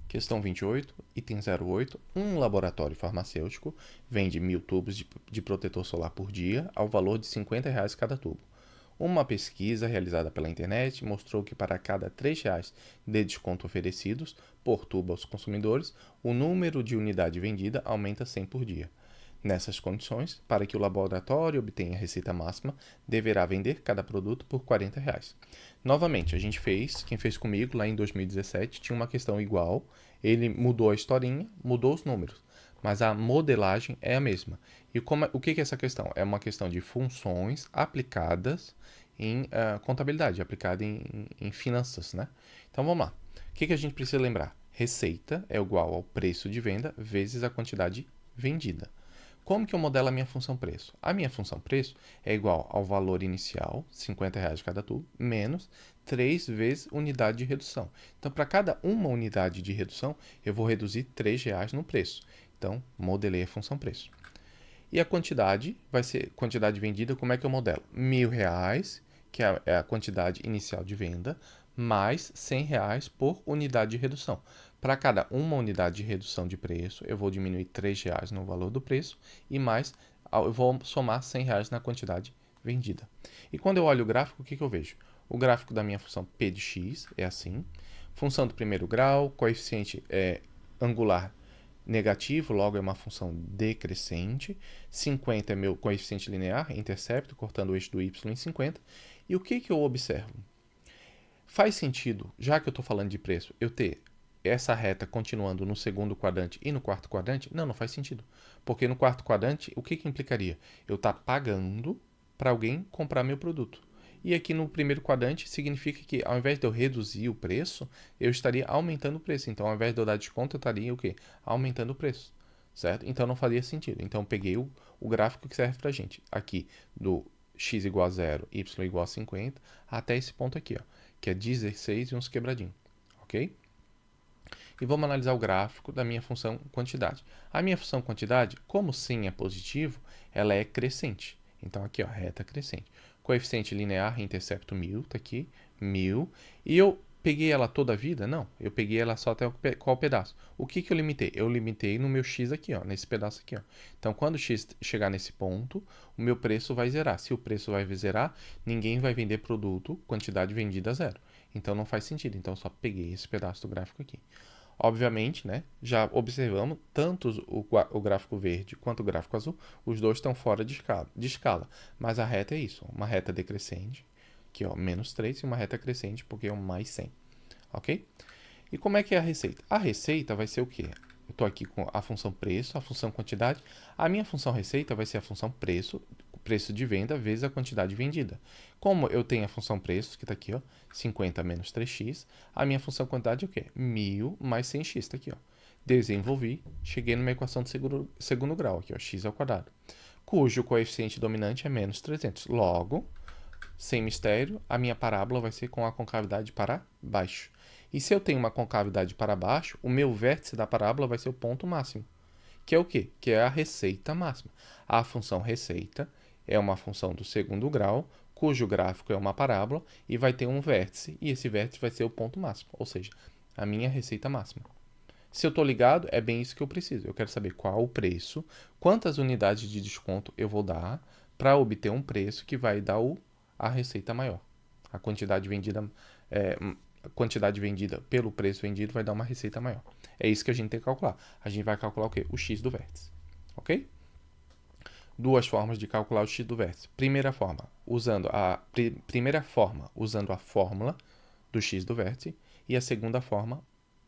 Questão 28, item 08. Um laboratório farmacêutico vende 1.000 tubos de protetor solar por dia ao valor de R$ 50 cada tubo. Uma pesquisa realizada pela internet mostrou que para cada R$ 3 de desconto oferecidos por tubo aos consumidores, o número de unidade vendida aumenta 100 por dia. Nessas condições, para que o laboratório obtenha a receita máxima, deverá vender cada produto por R$ 40. Novamente, quem fez comigo lá em 2017, tinha uma questão igual, ele mudou a historinha, mudou os números, mas a modelagem é a mesma. E o que é essa questão? É uma questão de funções aplicadas em contabilidade, aplicada em finanças, né? Então vamos lá. O que a gente precisa lembrar? Receita é igual ao preço de venda vezes a quantidade vendida. Como que eu modelo a minha função preço? A minha função preço é igual ao valor inicial, R$ 50 cada tubo, menos 3 vezes unidade de redução. Então, para cada uma unidade de redução, eu vou reduzir R$ 3 no preço. Então, modelei a função preço. E a quantidade vai ser quantidade vendida, como é que eu modelo? R$ 1.000, que é a quantidade inicial de venda, mais R$ 100 por unidade de redução. Para cada uma unidade de redução de preço, eu vou diminuir R$ 3 no valor do preço e mais eu vou somar R$ 100 na quantidade vendida. E quando eu olho o gráfico, o que eu vejo? O gráfico da minha função P de x é assim. Função do primeiro grau, coeficiente angular negativo, logo é uma função decrescente. 50 é meu coeficiente linear, intercepto, cortando o eixo do y em 50. E o que eu observo? Faz sentido, já que eu estou falando de preço, eu ter essa reta continuando no segundo quadrante e no quarto quadrante? Não faz sentido. Porque no quarto quadrante, o que implicaria? Eu estar pagando para alguém comprar meu produto. E aqui no primeiro quadrante significa que ao invés de eu reduzir o preço, eu estaria aumentando o preço. Então, ao invés de eu dar desconto, eu estaria o quê? Aumentando o preço. Certo? Então não faria sentido. Então eu peguei o gráfico que serve para a gente. Aqui do x igual a 0, y igual a 50, até esse ponto aqui, ó, que é 16 e uns quebradinhos. Ok? E vamos analisar o gráfico da minha função quantidade. A minha função quantidade, como sim é positivo, ela é crescente. Então aqui, ó, reta crescente. Coeficiente linear, intercepto 1.000, tá aqui, 1.000. E eu peguei ela toda a vida? Não, eu peguei ela só até qual pedaço? O que eu limitei? Eu limitei no meu x aqui, ó, nesse pedaço aqui, ó. Então quando o x chegar nesse ponto, o meu preço vai zerar. Se o preço vai zerar, ninguém vai vender produto, quantidade vendida zero. Então não faz sentido. Então eu só peguei esse pedaço do gráfico aqui. Obviamente, né, já observamos, tanto o gráfico verde quanto o gráfico azul, os dois estão fora de escala. Mas a reta é isso, uma reta decrescente, aqui ó, menos 3, e uma reta crescente, porque é um mais 100. Ok? E como é que é a receita? A receita vai ser o quê? Eu estou aqui com a função preço, a função quantidade. A minha função receita vai ser a função preço, preço de venda vezes a quantidade vendida. Como eu tenho a função preço, que está aqui, ó, 50 menos 3x, a minha função quantidade é o quê? 1.000 mais 100x, está aqui, ó. Desenvolvi, cheguei numa equação de segundo grau, aqui, ó, x ao quadrado, cujo coeficiente dominante é menos 300. Logo, sem mistério, a minha parábola vai ser com a concavidade para baixo. E se eu tenho uma concavidade para baixo, o meu vértice da parábola vai ser o ponto máximo. Que é o quê? Que é a receita máxima. A função receita é uma função do segundo grau, cujo gráfico é uma parábola e vai ter um vértice, e esse vértice vai ser o ponto máximo, ou seja, a minha receita máxima. Se eu estou ligado, é bem isso que eu preciso. Eu quero saber qual o preço, quantas unidades de desconto eu vou dar para obter um preço que vai dar a receita maior. A quantidade vendida, a quantidade vendida pelo preço vendido vai dar uma receita maior. É isso que a gente tem que calcular. A gente vai calcular o quê? O x do vértice. Ok? Duas formas de calcular o x do vértice. Primeira forma, usando a fórmula do x do vértice, e a segunda forma,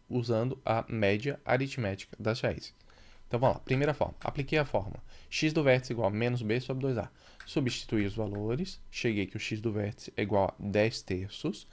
usando a média aritmética das raízes. Então vamos lá, primeira forma, apliquei a fórmula x do vértice igual a menos b sobre 2a. Substituí os valores, cheguei que o x do vértice é igual a 10 terços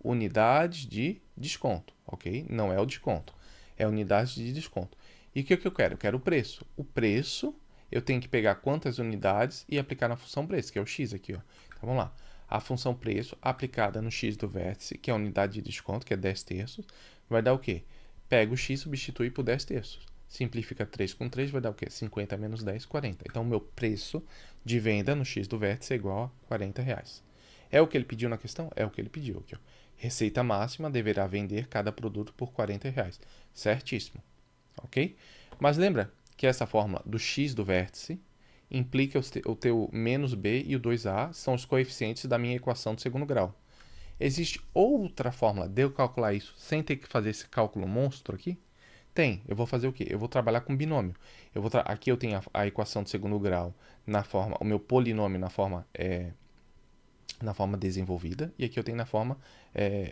unidades de desconto, ok? Não é o desconto, é unidades de desconto. E o que eu quero? Eu quero o preço. O preço, eu tenho que pegar quantas unidades e aplicar na função preço, que é o x aqui, ó. Então vamos lá. A função preço aplicada no x do vértice, que é a unidade de desconto, que é 10 terços, vai dar o quê? Pega o x e substitui por 10 terços. Simplifica 3 com 3, vai dar o quê? 50 menos 10, 40. Então, o meu preço de venda no x do vértice é igual a R$ 40. É o que ele pediu na questão? É o que ele pediu aqui, ó. Receita máxima deverá vender cada produto por R$ 40. Certíssimo, ok? Mas lembra que essa fórmula do x do vértice implica o teu menos b e o 2a são os coeficientes da minha equação de segundo grau. Existe outra fórmula de eu calcular isso sem ter que fazer esse cálculo monstro aqui? Tem. Eu vou fazer o quê? Eu vou trabalhar com binômio. Aqui eu tenho a equação de segundo grau na forma, o meu polinômio na forma desenvolvida, e aqui eu tenho na forma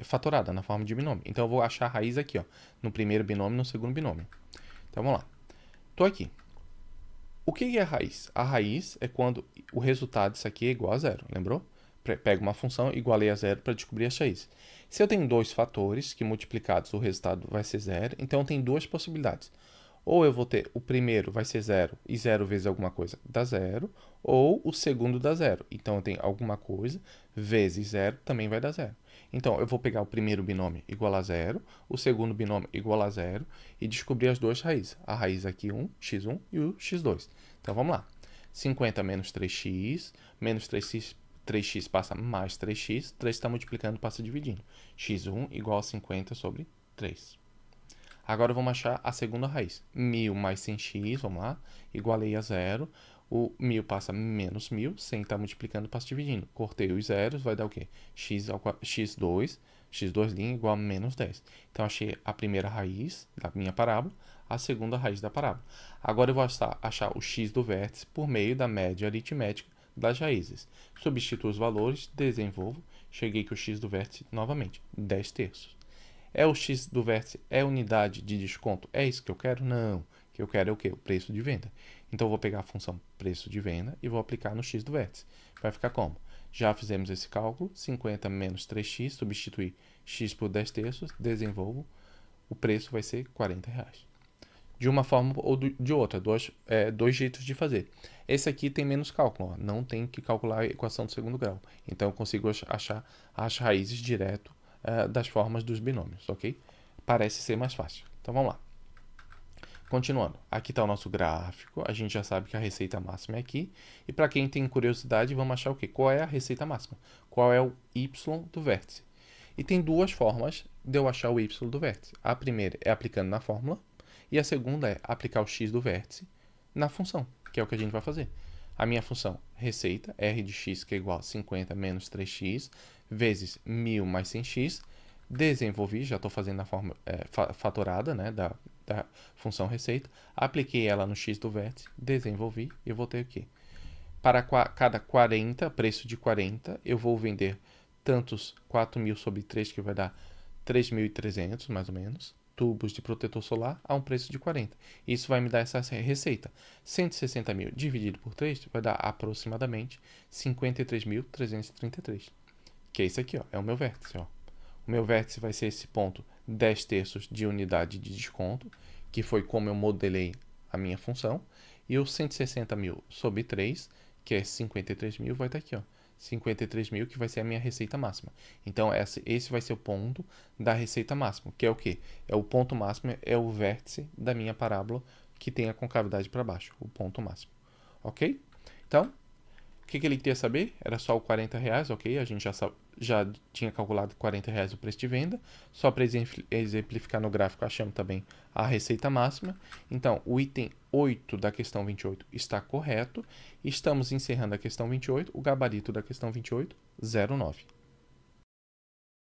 fatorada, na forma de binômio. Então eu vou achar a raiz aqui, ó, no primeiro binômio e no segundo binômio. Então vamos lá. Estou aqui. O que é a raiz? A raiz é quando o resultado disso aqui é igual a zero, lembrou? Pego uma função, igualei a zero para descobrir as raízes. Se eu tenho dois fatores que multiplicados o resultado vai ser zero, então eu tenho duas possibilidades. Ou eu vou ter o primeiro vai ser zero e zero vezes alguma coisa dá zero, ou o segundo dá zero. Então eu tenho alguma coisa vezes zero também vai dar zero. Então eu vou pegar o primeiro binômio igual a zero, o segundo binômio igual a zero e descobrir as duas raízes. A raiz aqui 1, x1 e o x2. Então vamos lá. 50 menos 3x, menos 3x passa mais 3x, 3 está multiplicando, passa dividindo. x1 igual a 50 sobre 3. Agora vamos achar a segunda raiz. 1000 mais 100x, vamos lá, igualei a zero. O 1000 passa menos 1000, 100 está multiplicando, passa dividindo. Cortei os zeros, vai dar o quê? x2 igual a menos 10. Então, achei a primeira raiz da minha parábola, a segunda raiz da parábola. Agora eu vou achar o x do vértice por meio da média aritmética das raízes. Substituo os valores, desenvolvo, cheguei que o x do vértice, novamente, 10 terços. É o x do vértice, é unidade de desconto? É isso que eu quero? Não. O que eu quero é o quê? O preço de venda. Então, eu vou pegar a função preço de venda e vou aplicar no x do vértice. Vai ficar como? Já fizemos esse cálculo, 50 menos 3x, substituir x por 10 terços, desenvolvo, o preço vai ser R$ 40. De uma forma ou de outra, dois jeitos de fazer. Esse aqui tem menos cálculo, ó, não tem que calcular a equação do segundo grau. Então, eu consigo achar as raízes direto das formas dos binômios, ok? Parece ser mais fácil. Então vamos lá. Continuando, aqui está o nosso gráfico, a gente já sabe que a receita máxima é aqui. E para quem tem curiosidade, vamos achar o quê? Qual é a receita máxima? Qual é o y do vértice? E tem duas formas de eu achar o y do vértice. A primeira é aplicando na fórmula, e a segunda é aplicar o x do vértice na função, que é o que a gente vai fazer. A minha função receita, r de x, que é igual a 50 menos 3x, vezes 1000 mais 100x, desenvolvi, já estou fazendo a forma fatorada, né, da função receita, apliquei ela no x do vértice, desenvolvi e eu vou ter o quê? Para cada 40, preço de 40, eu vou vender tantos 4.000 sobre 3, que vai dar 3.300, mais ou menos, tubos de protetor solar a um preço de 40. Isso vai me dar essa receita. 160 mil dividido por 3 vai dar aproximadamente 53.333. Que é isso aqui, ó, é o meu vértice. Ó. O meu vértice vai ser esse ponto 10 terços de unidade de desconto, que foi como eu modelei a minha função. E os 160 mil sobre 3, que é 53 mil, vai estar aqui, ó. 53 mil, que vai ser a minha receita máxima. Então, esse vai ser o ponto da receita máxima, que é o quê? É o ponto máximo, é o vértice da minha parábola que tem a concavidade para baixo, o ponto máximo. Ok? Então, o que ele queria saber? Era só o R$ 40, ok? A gente já tinha calculado R$ 40 o preço de venda. Só para exemplificar no gráfico, achamos também a receita máxima. Então, o item 8 da questão 28 está correto. Estamos encerrando a questão 28. O gabarito da questão 28, 09.